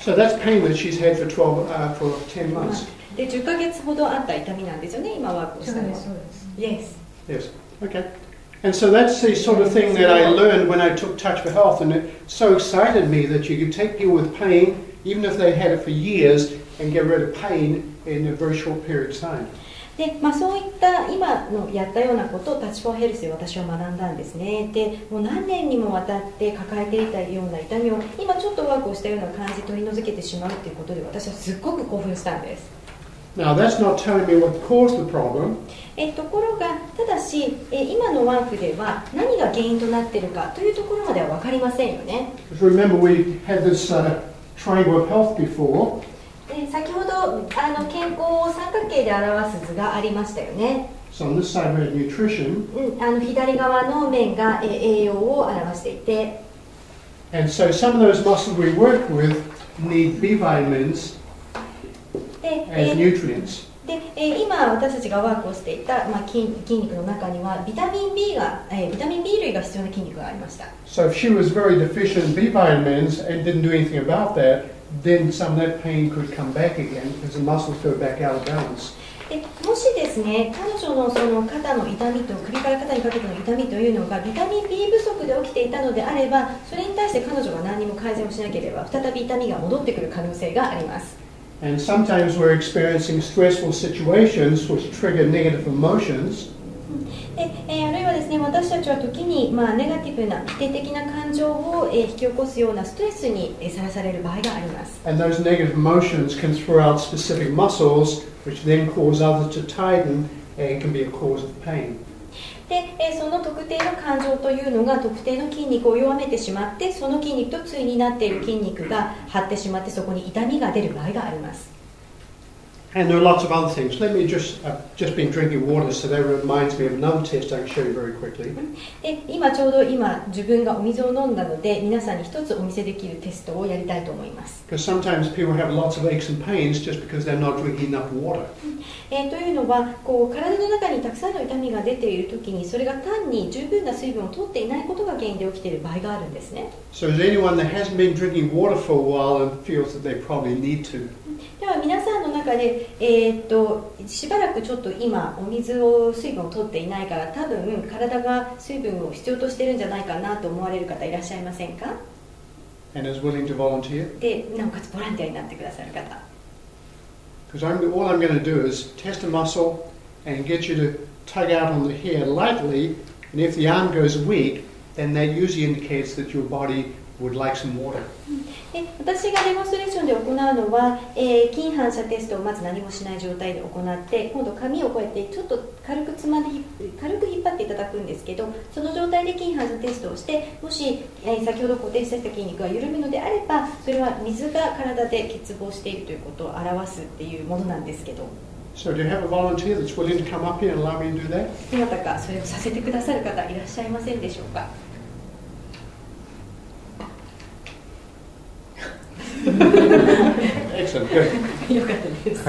So that's pain that she's had for 10 months. で10ヶ月ほどあった痛みなんですよね、今ワークをしたのは。そうです。Yes. Yes. Okay. And so that's the sort of thing that I learned when I took Touch for Health, and it so excited me that you could take people with pain, even if they had it for years, and get rid of pain in a very short period of time. でそういった今のやったようなことをタッチフォーヘルスで私は学んだんですね。でもう何年にもわたって抱えていたような痛みを今ちょっとワークをしたような感じで取り除けてしまうということで私はすっごく興奮したんです。Now that's not telling me what caused the problem. ところがただし今のワークでは何が原因となっているかというところまでは分かりませんよね。Remember we had this triangle of health before. 先ほど健康を三角形で表す図がありましたよね。So on this side we had nutrition. 左側の面が栄養を表していて。And so some of those muscles we work with need B vitamins as nutrients. で今私たちがワークをしていた、筋肉の中にはビタミン B 類が必要な筋肉がありました。So if she was very deficient in B vitamins and didn't do anything about that, then some of that pain could come back again because the muscles go back out of balance. もしですね、彼女のその肩の痛みと首から肩にかけての痛みというのがビタミン B 不足で起きていたのであれば、それに対して彼女が何にも改善をしなければ再び痛みが戻ってくる可能性があります。And sometimes we're experiencing stressful situations which trigger negative emotions. あるいはですね、私たちは時に、ネガティブな否定的な感情を、引き起こすようなストレスにさらされる場合があります。And those negative emotions can throw out specific muscles, which then cause others to tighten and can be a cause of pain. でその特定の感情というのが特定の筋肉を弱めてしまって、その筋肉と対になっている筋肉が張ってしまって、そこに痛みが出る場合があります。And there are lots of other things. Let me I've just been drinking water, so that reminds me of another test I can show you very quickly. 今ちょうど自分がお水を飲んだので、皆さんに一つお見せできるテストをやりたいと思います。Because sometimes people have lots of aches and pains just because they're not drinking enough water. というのは体の中にたくさんの痛みが出ているときに、それが単に十分な水分を取っていないことが原因で起きている場合があるんですね。So is there anyone that hasn't been drinking water for a while and feels that they probably need to? では皆さんの中で、しばらくちょっと今水分を取っていないから、多分体が水分を必要としているんじゃないかなと思われる方いらっしゃいませんか？ And is willing to volunteer? でなおかつボランティアになってくださる方。Because all I'm going to do is test a muscle and get you to tug out on the hair lightly, and if the arm goes weak, then that usually indicates that your body would like some water. 私がデモンストレーションで行うのは、筋反射テストをまず何もしない状態で行って、今度髪をこうやってちょっと軽く引っ張っていただくんですけど、その状態で筋反射テストをして、もし、先ほど固定していた筋肉が緩むのであれば、それは水が体で欠乏しているということを表すっていうものなんですけど。So do you have a volunteer that's willing to come up here and allow me to do that? どなたかそれをさせてくださる方いらっしゃいませんでしょうか？Excellent, good. よかったです。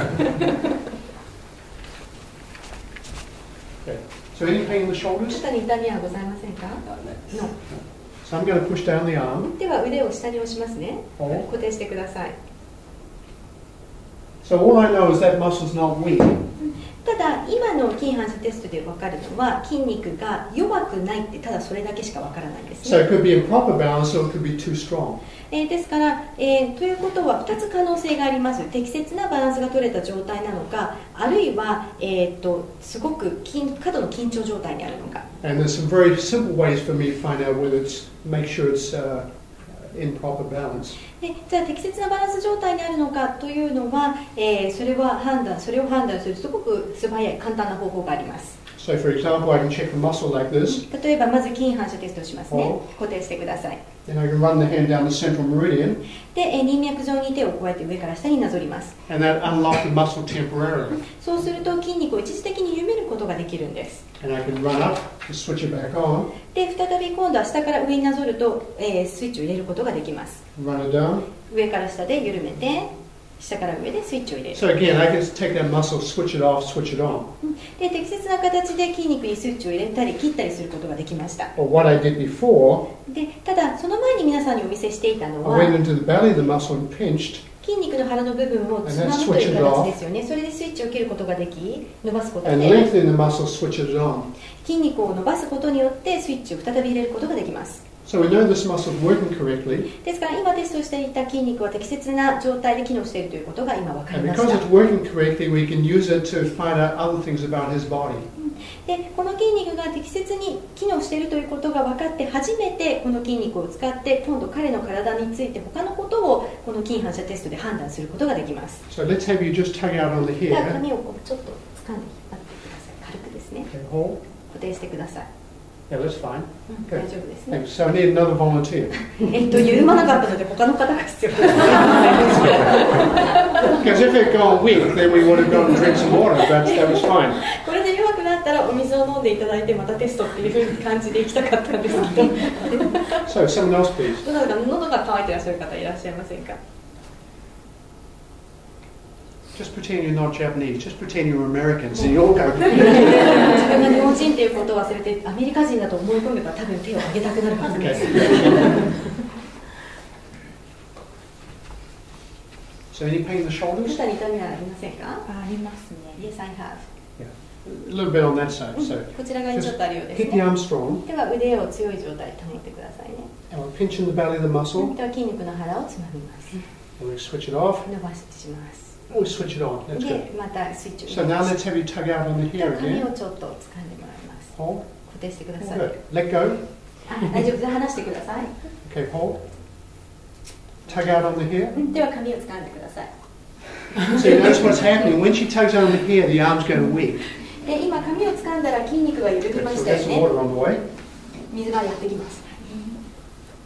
Okay. So any pain in the shoulders? 肩に痛みはございませんか？ No. So I'm going to push down the arm. では腕を下に押しますね。 Oh. 固定してください。So all I know is that muscle's not weak. ただ今の筋反射テストで分かるのは筋肉が弱くないってただそれだけしか分からないですね。So it could be in proper balance or it could be too strong. ですから、ということは2つ可能性があります。適切なバランスが取れた状態なのか、あるいは、すごく過度の緊張状態にあるのか。And there's some very simple ways for me to find out whether make sure it's in proper balance. じゃあ適切なバランス状態にあるのかというのは、それを判断するすごく素早い簡単な方法があります。So for example, I can check the muscle like this. 例えばまず筋反射テストをしますね。固定してください。Then I can run the hand down the central meridian. で、人脈上に手をこうやって上から下になぞります。And that unlocks the muscle temporarily. そうすると筋肉を一時的に緩めることができるんです。And I can run up to switch it back on. で、再び今度は下から上になぞると、スイッチを入れることができます。Run it down. 上から下で緩めて、下から上でスイッチを入れる。 So again, I can take that muscle, switch it off, switch it on. で適切な形で筋肉にスイッチを入れたり切ったりすることができました。 Or what I did before, でただその前に皆さんにお見せしていたの I は went into the belly of the muscle and pinched, 筋肉の腹の部分をつまむという形ですよね。それでスイッチを切ることができ、伸ばすこと and で lengthening the muscle, switch it on. 筋肉を伸ばすことによってスイッチを再び入れることができます。 So we know this muscle is working correctly, ですから今テストしていた筋肉は適切な状態で機能しているということが今分かり and まし because た。 it's working correctly, we can use it to find out other things about his body. でこの筋肉が適切に機能しているということが分かって初めてこの筋肉を使って今度彼の体について他のことをこの筋反射テストで判断することができます。 So let's have you just tug out on the では hair. 髪をこうちょっと掴んで引っ張ってください。軽くですね。 Okay, hold. 固定してください。 Yeah, that's fine. 大丈夫ですね。 Thanks. So I need another volunteer. 緩まなかったので他の方が必要です。 Because if it had gone weak, then we would have gone and drink some water, but that was fine. これで弱くなったらお水を飲んでいただいてまたテストっていう感じでいきたかったんですけど So someone else, please. どなたか喉が渇いていらっしゃる方いらっしゃいませんか？ Just pretend you're not Japanese. Just pretend you're Americans, and you all go. 自分が日本人っていうことを忘れてアメリカ人だと思い込めば多分手を挙げたくなるはずです。 So any pain in the shoulders? 肩に痛みはありませんか？ありますね。 Yes, I have. A little bit on that side. So こちら側にちょっとあるようです keep the ね。 arm strong. では腕を強い状態で保ってくださいね。 And we'll pinch in the belly of the muscle. では筋肉の腹をつまみます。 And we'll switch it off. 伸ばします。 Oh, switch it on. That's で good. またスイッチを So 入れ now ます。 let's have you tug out on the では hair 髪 again. をちょっと掴んでもらいます。 Hold. 固定してください。 Good. Let go. 大丈夫です。離してください。 Okay, hold. Tug out on the hair. では髪を掴んでください。 So you notice what's happening. When she tugs on the hair, the arm's going weak. で今髪を掴んだら筋肉が緩み Okay, ま so したよ that's the ね。 water on the way. 水がやってきます。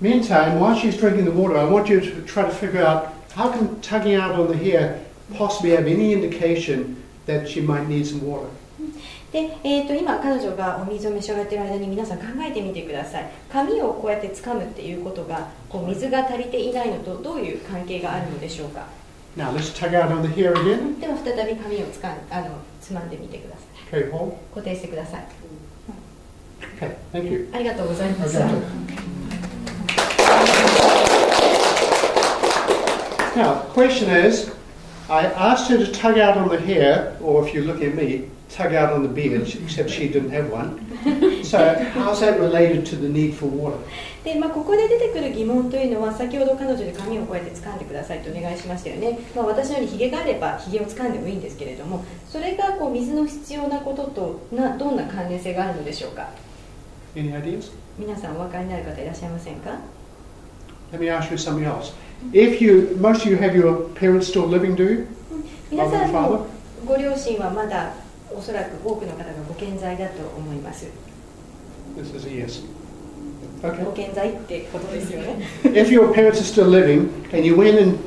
Meantime, while she's drinking the water, I want you to try to figure out how can tugging out on the hair possibly have any indication that she might need some water. で、今彼女がお水を召し上がっている間に皆さん考えてみてください。髪をこうやって掴むっていうことがこう水が足りていないのとどういう関係があるのでしょうか。 Now let's tug out on the hair again. では再び髪をつまんでみてください。 Okay, hold. 固定してください。 Okay, thank you. ありがとうございました。 Okay. Now, the question is, I asked her to tug out on the hair, or if you look at me, tug out on the beard, except she didn't have one. So how's that related to the need for water? でここで出てくる疑問というのは先ほど彼女に髪をこうやって掴んでくださいとお願いしましたよね。私のようにひげがあればひげを掴んでもいいんですけれども、それがこう水の必要なこととどんな関連性があるのでしょうか。 Any ideas? 皆さんお分かりになる方いらっしゃいませんか？ Let me ask you something else. If you, most of you have your parents still living, do you? 皆さんのご両親はまだおそらく多くの方がご健在だと思います。 This is a yes. ご Okay. 健在ってことですよね。 If your parents are still living and you went and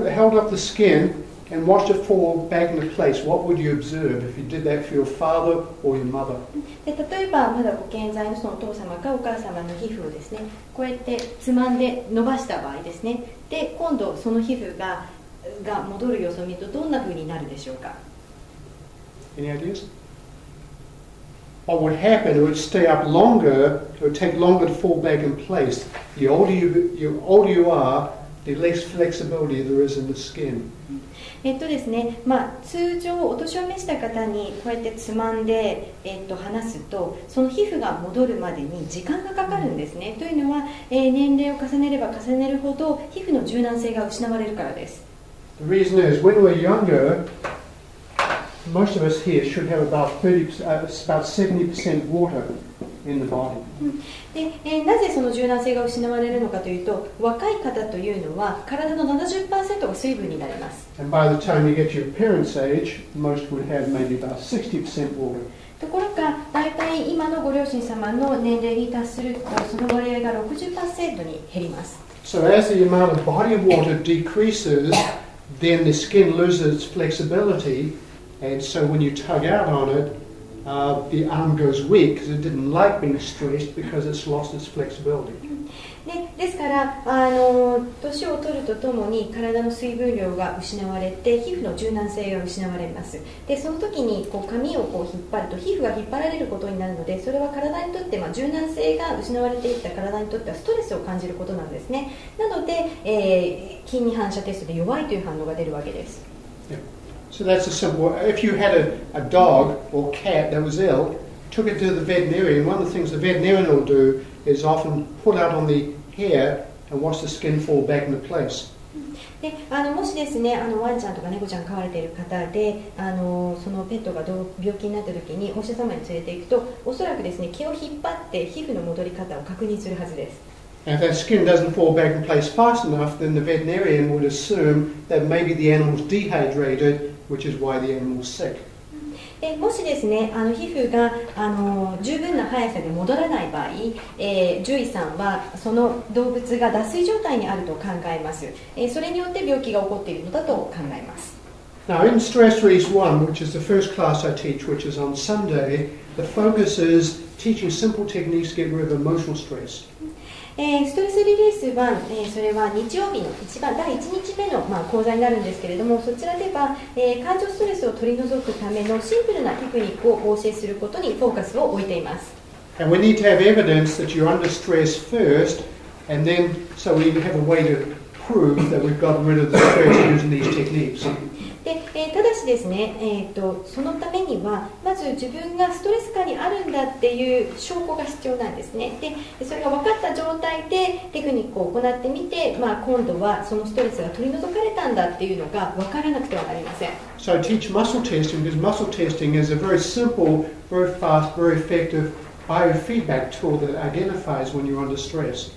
held up the skin and watched it fall back into place, what would you observe if you did that for your father or your mother? で例えばまだご健在のそのお父様かお母様の皮膚をですね、こうやってつまんで伸ばした場合ですね、で今度その皮膚が戻る様子を見るとどんな風になるでしょうか。 Any ideas? What would happen? It would stay up longer. It would take longer to fall back in place. The older you are, the less flexibility there is in the skin. ですね、通常お年を召した方にこうやってつまんで、離すとその皮膚が戻るまでに時間がかかるんですね。というのは、年齢を重ねれば重ねるほど皮膚の柔軟性が失われるからです。 The reason is when we're younger, most of us here should have about 70% water in the body. でなぜその柔軟性が失われるのかというと、若い方というのは体の 70% が水分になります。 And by the time you get to your parents' age, most would have maybe about 60% water. ところが大体今のご両親様の年齢に達するとその割合が 60% に減ります。 So as the amount of body water decreases, then the skin loses its flexibility, and so when you tug out on it, the arm goes weak because it didn't like being stretched because it's lost its flexibility. でですから年を取るとともに体の水分量が失われて皮膚の柔軟性が失われます。でその時に髪を引っ張ると皮膚が引っ張られることになるので、それは体にとって、柔軟性が失われていった体にとってはストレスを感じることなんですね。なので、筋に反射テストで弱いという反応が出るわけです。Yeah. So that's a simple. If you had a dog or cat that was ill, took it to the veterinarian. One of the things the veterinarian will do is often pull out on the hair and watch the skin fall back into place. でもしですね、ワンちゃんとか猫ちゃん飼われている方で、そのペットが病気になった時にお医者様に連れて行くと、おそらくですね、毛を引っ張って皮膚の戻り方を確認するはずです。And if that skin doesn't fall back in place fast enough, then the veterinarian would assume that maybe the animal's dehydrated, which is why the animal's sick. でもしですね、皮膚が十分な速さで戻らない場合、獣医さんはその動物が脱水状態にあると考えます。それによって病気が起こっているのだと考えます。Now, in Stress Release 1, which is the first class I teach, which is on Sunday, the focus is teaching simple techniques to get rid of emotional stress. ストレスリリースは、それは日曜日の第1日目の、講座になるんですけれども、そちらでは、感情ストレスを取り除くためのシンプルなテクニックをお教えすることにフォーカスを置いています。And we need to have evidence that you're under stress first, and then so we have a way to prove that we've got rid of the stress using these techniques. でただしですね、そのためにはまず自分がストレス下にあるんだっていう証拠が必要なんですね。でそれが分かった状態でテクニックを行ってみて、今度はそのストレスが取り除かれたんだっていうのが分からなくてはなりません。So I teach muscle testing because muscle testing is a very simple, very fast, very effective biofeedback tool that identifies when you're under stress.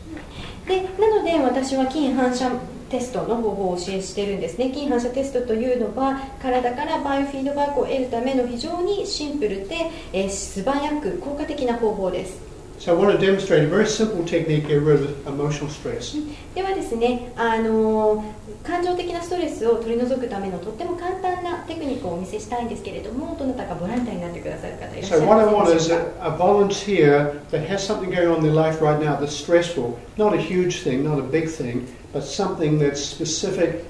でなので私は筋反射テストの方法を教えしているんですね。筋反射テストというのは体からバイオフィードバックを得るための非常にシンプルで、素早く効果的な方法です。So I want to demonstrate a very simple technique to get rid of emotional stress. ではですね、感情的なストレスを取り除くためのとっても簡単なテクニックをお見せしたいんですけれども、どなたかボランティアになってくださる方いらっしゃい So ま what I せ want んで is しょう a volunteer that has something going on in their life right now that's stressful, not a huge thing, not a big thing, but something that's specific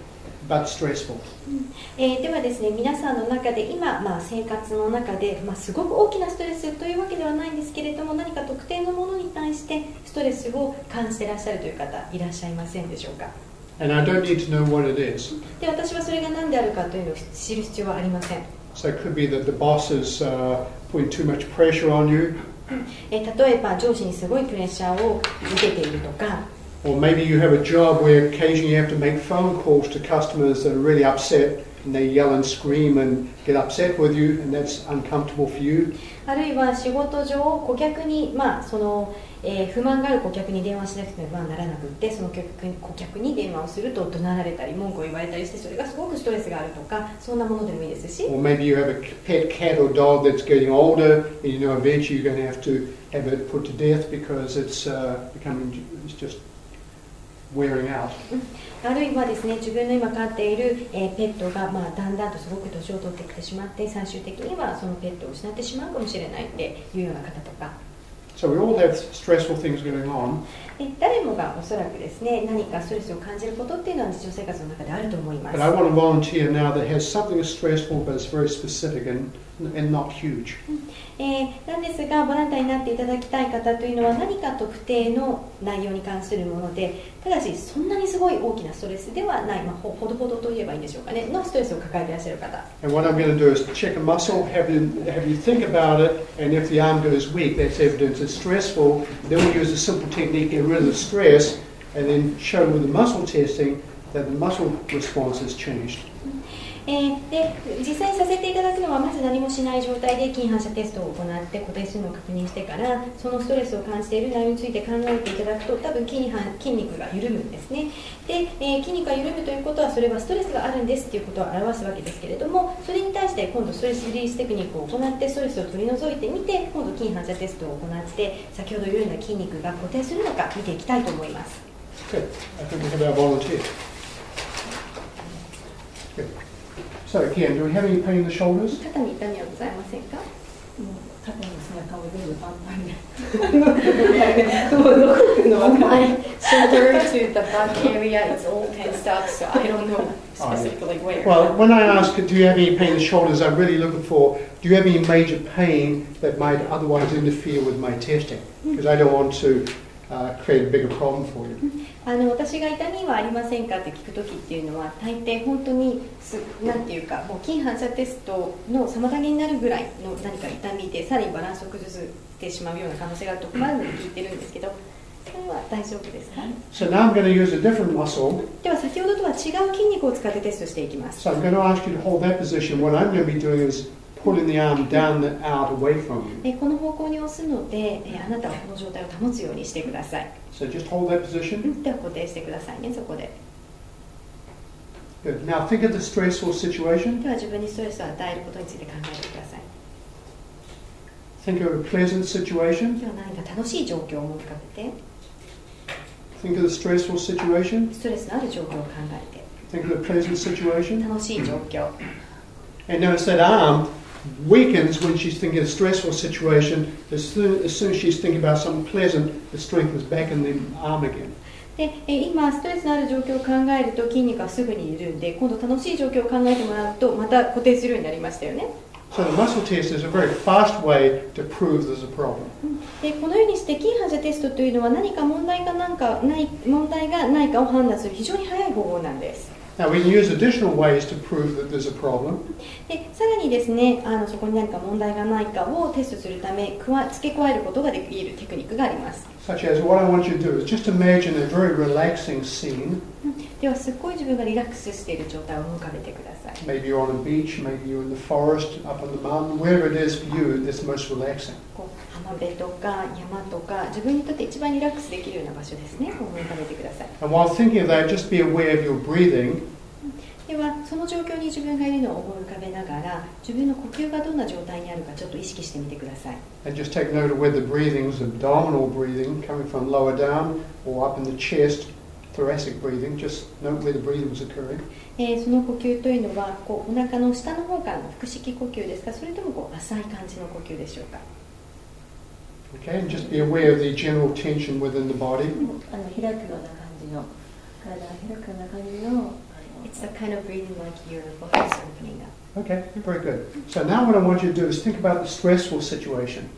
but stressful. ではですね、皆さんの中で今、生活の中で、すごく大きなストレスというわけではないんですけれども、何か特定のものに対してストレスを感じていらっしゃるという方いらっしゃいませんでしょうか。 And I don't need to know what it is. で私はそれが何であるかというのを知る必要はありません。 So it could be that the boss is putting too much pressure on you. 例えば上司にすごいプレッシャーを受けているとか、 Or maybe you have a job where occasionally you have to make phone calls to customers that are really upset and they yell and scream and get upset with you and that's uncomfortable for you. あるいは仕事上顧客に、不満がある顧客に電話しなくてはならなくて、その顧客に電話をすると怒鳴られたり文句を言われたりして、それがすごくストレスがあるとか、そんなものでもいいですし、 Or maybe you have a pet cat or dog that's getting older and you know eventually you're going to have it put to death because it's just wearing out. あるいはですね、自分の今飼っている、ペットが、だんだんとすごく年を取ってきてしまって、最終的にはそのペットを失ってしまうかもしれないっていうような方とか。 So we all have stressful things going on. 誰もがおそらくですね、何かストレスを感じることっていうのは日常生活の中であると思います。 But I want a volunteer now that has something that's stressful but it's very specific and not huge. なんですが、ボランティアになっていただきたい方というのは何か特定の内容に関するもので、ただしそんなにすごい大きなストレスではない、ほどほどといえばいいんでしょうかね、のストレスを抱えていらっしゃる方。 And what I'm going to do is check a muscle, have you think about it, and if the arm goes weak, that's evidence it's stressful. Then we use a simple technique to get rid of the stress, and then show with the muscle testing that the muscle response has changed. で実際にさせていただくのは、まず何もしない状態で筋反射テストを行って固定するのを確認してから、そのストレスを感じている内容について考えていただくと、多分筋肉が緩むんですね。で、筋肉が緩むということは、それはストレスがあるんですということを表すわけですけれども、それに対して今度ストレスリリーステクニックを行ってストレスを取り除いてみて、今度筋反射テストを行って先ほど緩んだ筋肉が固定するのか見ていきたいと思います。 Good. I think we have our volunteer. Good. So again, do we have any pain in the shoulders? 肩に痛みはございませんか？肩の背中も全部パンパンでもうどこ行くの分かんない Shoulder to the back area, it's all tensed up, so I don't know specifically where. Well, when I ask, do you have any pain in the shoulders, I'm really looking for, do you have any major pain that might otherwise interfere with my testing? Because I don't want to create a bigger problem for you. 私が痛みはありませんかって聞くときっていうのは大抵本当になんていうかもう筋反射テストの妨げになるぐらいの何か痛みでさらにバランスを崩してしまうような可能性があるところまで聞いてるんですけどそれは大丈夫ですか？ So now I'm going to use a different muscle. では先ほどとは違う筋肉を使ってテストしていきます。 So I'm going to ask you to hold that position. What I'm going to be doing is pulling the arm down and out away from you. この方向に押すのであなたはこの状態を保つようにしてください。 So just hold that position. では固定してくださいね、そこで。 Good. Now think of the stressful situation. では自分にストレスを与えることについて考えてください。 Think of a pleasant situation. では何か楽しい状況を思い浮かべて、 Think of the stressful situation. ストレスのある状況を考えて、 Think of the pleasant situation. 楽しい状況。 And notice that arm weakens when she's thinking of a stressful situation. As soon as she's thinking about something pleasant, the strength is back in the arm again. で今ストレスのある状況を考えると筋肉はすぐに緩んで今度楽しい状況を考えてもらうとまた固定するようになりましたよね。 So the muscle test is a very fast way to prove there's a problem. でこのようにして筋反射テストというのは何か問題がないかを判断する非常に早い方法なんです。 Now we can use additional ways to prove that there's a problem. でさらにですねそこに何か問題がないかをテストするため付け加えることができるテクニックがあります。 Such as what I want you to do is just imagine a very relaxing scene. ではすっごい自分がリラックスしている状態を思い浮かべてください。 Maybe you're on a beach, maybe you're in the forest, up on the mountain, wherever it is for you that's most relaxing. こう浜辺とか山とか自分にとって一番リラックスできるような場所ですね。思い浮かべてください。 And while thinking of that, just be aware of your breathing. ではその状況に自分がいるのを思い浮かべながら自分の呼吸がどんな状態にあるかちょっと意識してみてください。 And just take note of whether the breathing is abdominal breathing, coming from lower down, or up in the chest, thoracic breathing. Just note where the breathing was occurring. その呼吸というのはこうお腹の下の方からの腹式呼吸ですかそれともこう浅い感じの呼吸でしょうか。 Okay, and just be aware of the general tension within the body. 開くような感じの体が開くような感じの It's the kind of breathing like your body is opening up. Okay, very good. So now what I want you to do is think about the stressful situation.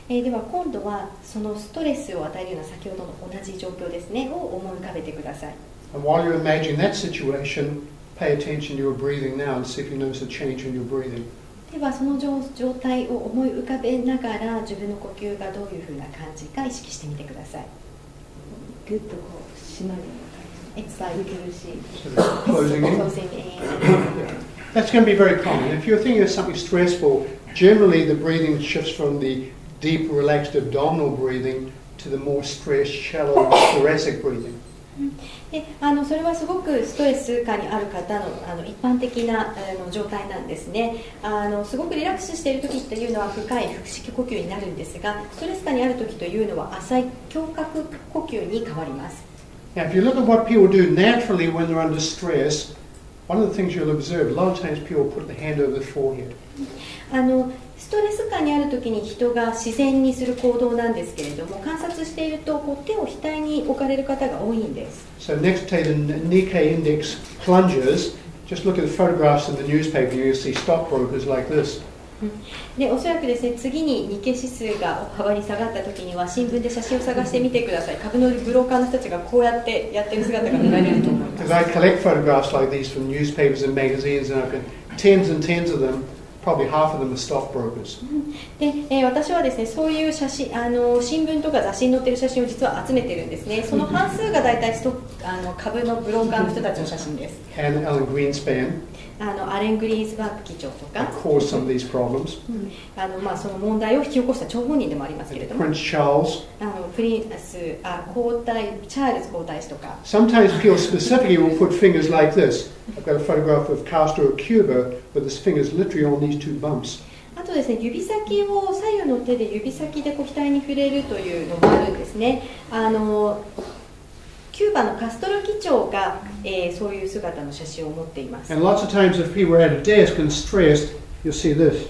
では今度はそのストレスを与えるような先ほどの同じ状況ですねを思い浮かべてください。 And while you're imagining that situation, pay attention to your breathing now and see if you notice a change in your breathing. ではその状態を思い浮かべながら自分の呼吸がどういうふうな感じか意識してみてください。グッとこう締まるような感じ。 It's like Sort of closing in. closing in. That's going to be very common. If you're thinking of something stressful, generally the breathing shifts from the deep, relaxed abdominal breathing to the more stressed, shallow thoracic breathing. でそれはすごくストレス下にある方の一般的な状態なんですね。すごくリラックスしている時というのは深い腹式呼吸になるんですがストレス下にある時というのは浅い胸郭呼吸に変わります。 Now, if you look at what people do naturally when they're under stress, one of the things you'll observe, a lot of times people put the hand over the forehead. ストレス下にある時に人が自然にする行動なんですけれども観察しているとこう手を額に置かれる方が多いんです。 So next to the Nikkei index plungers, just look at the photographs in the newspaper and you'll see stockbrokers like this. でおそらくですね次に日経指数が大幅に下がった時には新聞で写真を探してみてください。株のブローカーの人たちがこうやってやってる姿が見られると思います。 Because I collect photographs like these from newspapers and magazines and I've got tens and tens of them. Probably half of them are stockbrokers. で、私はですねそういう写真新聞とか雑誌に載ってる写真を実は集めてるんですね。その半数が大体株のブローカーの人たちの写真です。 And Alan Greenspan アレン・グリーンスバーグ議長とか caused some of these problems. その問題を引き起こした張本人でもありますけれども Prince Charles. プリンスチャールズ皇太子とか Sometimes people specifically will put fingers like this. I've got a photograph of Castro of Cuba with his fingers literally on these two bumps. あとですね指先を左右の手で指先でこう額に触れるというのもあるんですね。キューバのカストロ議長が、そういう姿の写真を持っています。 And lots of times if people are at a desk and stressed, you'll see this.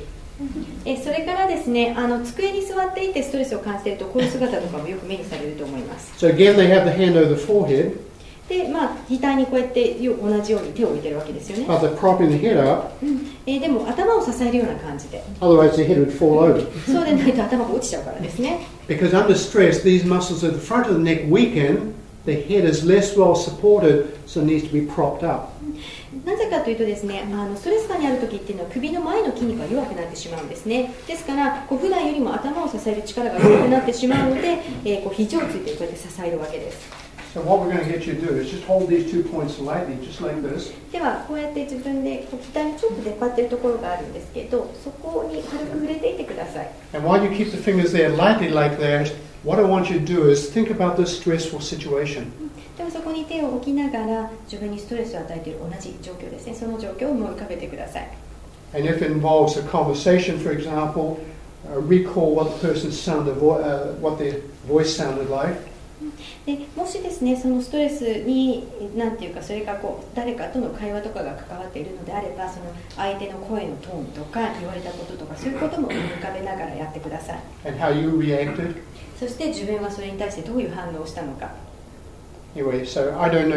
それからですね、机に座っていてストレスを感じていると、こういう姿とかもよく目にされると思います。So again, they have the hand over the forehead, で、額にこうやって同じように手を置いてるわけですよね。 but they're propping the head up, でも頭を支えるような感じで、 otherwise the head would fall over. そうでないと頭が落ちちゃうからですね。 Because under stress, these muscles at the front of the neck weaken, the head is less well supported, so it needs to be propped up. なぜかというとですね、ストレス下にある時っていうのは首の前の筋肉が弱くなってしまうんですね。ですから普段よりも頭を支える力が弱くなってしまうので、肘をついてこうやって支えるわけです。 So what we're going to get you to do is just hold these 2 points lightly, just like this. ではこうやって自分で額にちょっと出っ張っているところがあるんですけど、そこに軽く触れていてください。 And while you keep the fingers there lightly like that, what I want you to do is think about this stressful situation. でもそこに手を置きながら自分にストレスを与えている同じ状況ですね、その状況を思い浮かべてください。 And if it involves a conversation, for example, recall what the person's what their voice sounded like. でもしですね、そのストレスになんていうか、それが誰かとの会話とかが関わっているのであれば、その相手の声のトーンとか言われたこととか、そういうことも思い浮かべながらやってください。 And how you reacted. そして自分はそれに対してどういう反応をしたのか。 Anyway, so I don't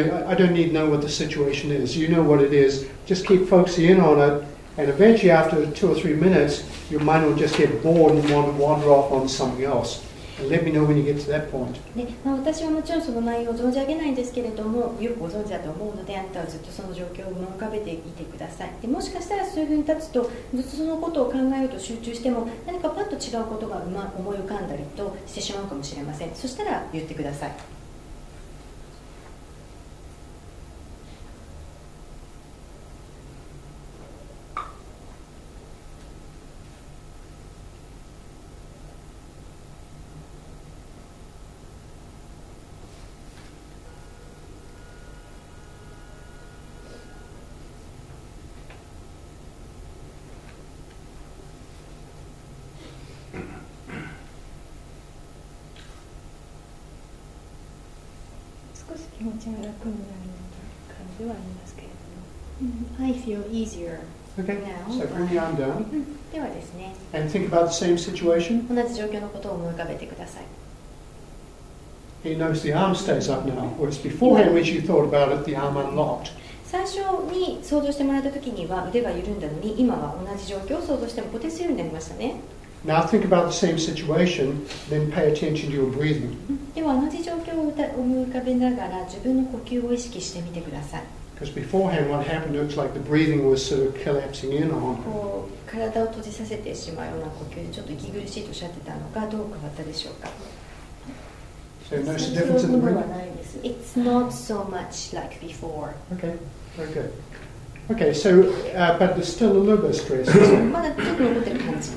need to know what the situation is. You know what it is. Just keep focusing in on it, and eventually, after 2 or 3 minutes, your mind will just get bored and want to wander off on something else. And let me know when you get to that point. で私はもちろんその内容を存じ上げないんですけれども、よくご存知だと思うので、あなたはずっとその状況を思い浮かべていてください。でもしかしたらそういうふうに立つと、ずっとそのことを考えようと集中しても、何かパッと違うことが思い浮かんだりとしてしまうかもしれません。そしたら言ってください。少し気持ちが楽になるような感じはありますけれども。I feel easier Okay, now. so bring the arm down ではですね、 and think about the same situation. 同じ状況のことを思い浮かべてください。 You notice the arm stays up now, whereas beforehand, when you thought about it, the arm unlocked. 最初に想像してもらった時には腕が緩んだのに、今は同じ状況を想像しても固定するようになりましたね。 Now think about the same situation, then pay attention to your breathing. では同じ状況を思い浮かべながら自分の呼吸を意識してみてください。 Because beforehand, what happened looks like the breathing was sort of collapsing in on. 体を閉じさせてしまうような呼吸でちょっと息苦しいとおっしゃってたのがどう変わったでしょうか。 So notice the difference in the では breathing? ないです。 It's not so much like before. Okay, very good. Okay, so, but there's still a little bit of stress. まだちょっと残ってる感じ。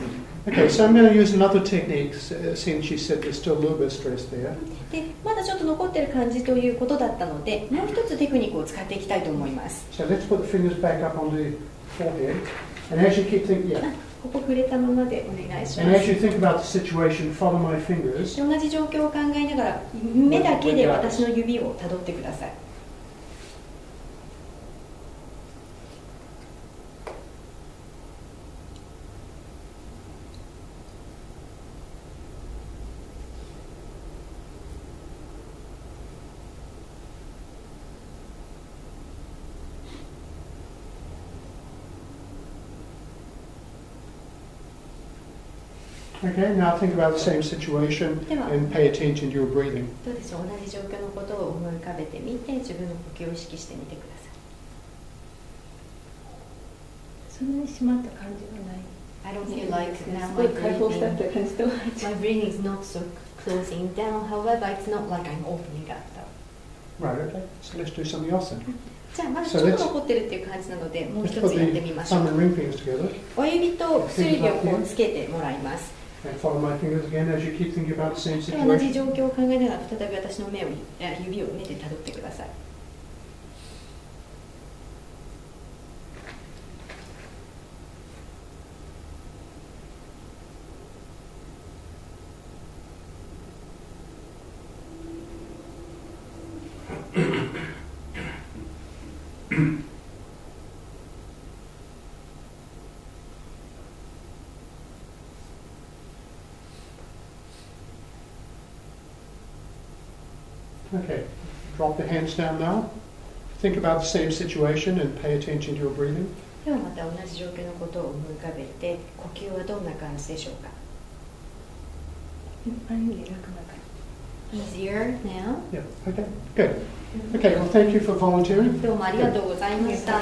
Okay, so I'm going to use another technique, since you said there's still a little bit of stress there. でまだちょっと残ってる感じということだったので、もう一つテクニックを使っていきたいと思います。 So let's put the fingers back up on the forehead. And as you keep thinking, yeah. ここ触れたままでお願いし And ま as す。 you think about the situation, follow my fingers. 同じ状況を考えながら目だけで私の指をたどってください。Okay, now think about the same situation and pay attention to your breathing. どうでしょう、同じ状況のことを思い浮かべてみて、自分の呼吸を意識してみてください。そんなに締まった感じはない。 I don't feel like す now ご my い解放したって感じとは breathing is not so closing down. However, it's not like I'm opening up though. Right, okay. So let's do something else then. じゃあまだちょっと残ってるっていう感じなので、もう Let's 一 put つやって the みましょ thumb う。 and ring fingers together 親指と薬指をこうつけてもらいます。 and follow my fingers again as you keep thinking about the same で同じ situation. 状況を考えながら再び私の指を目でたどってください。Okay, drop the hands down now. Think about the same situation and pay attention to your breathing. ではまた同じ状況のことを思い浮かべて、呼吸はどんな感じでしょうか。Easier now? Yeah, okay, good. Okay, well, thank you for volunteering. どうもありがとうございました。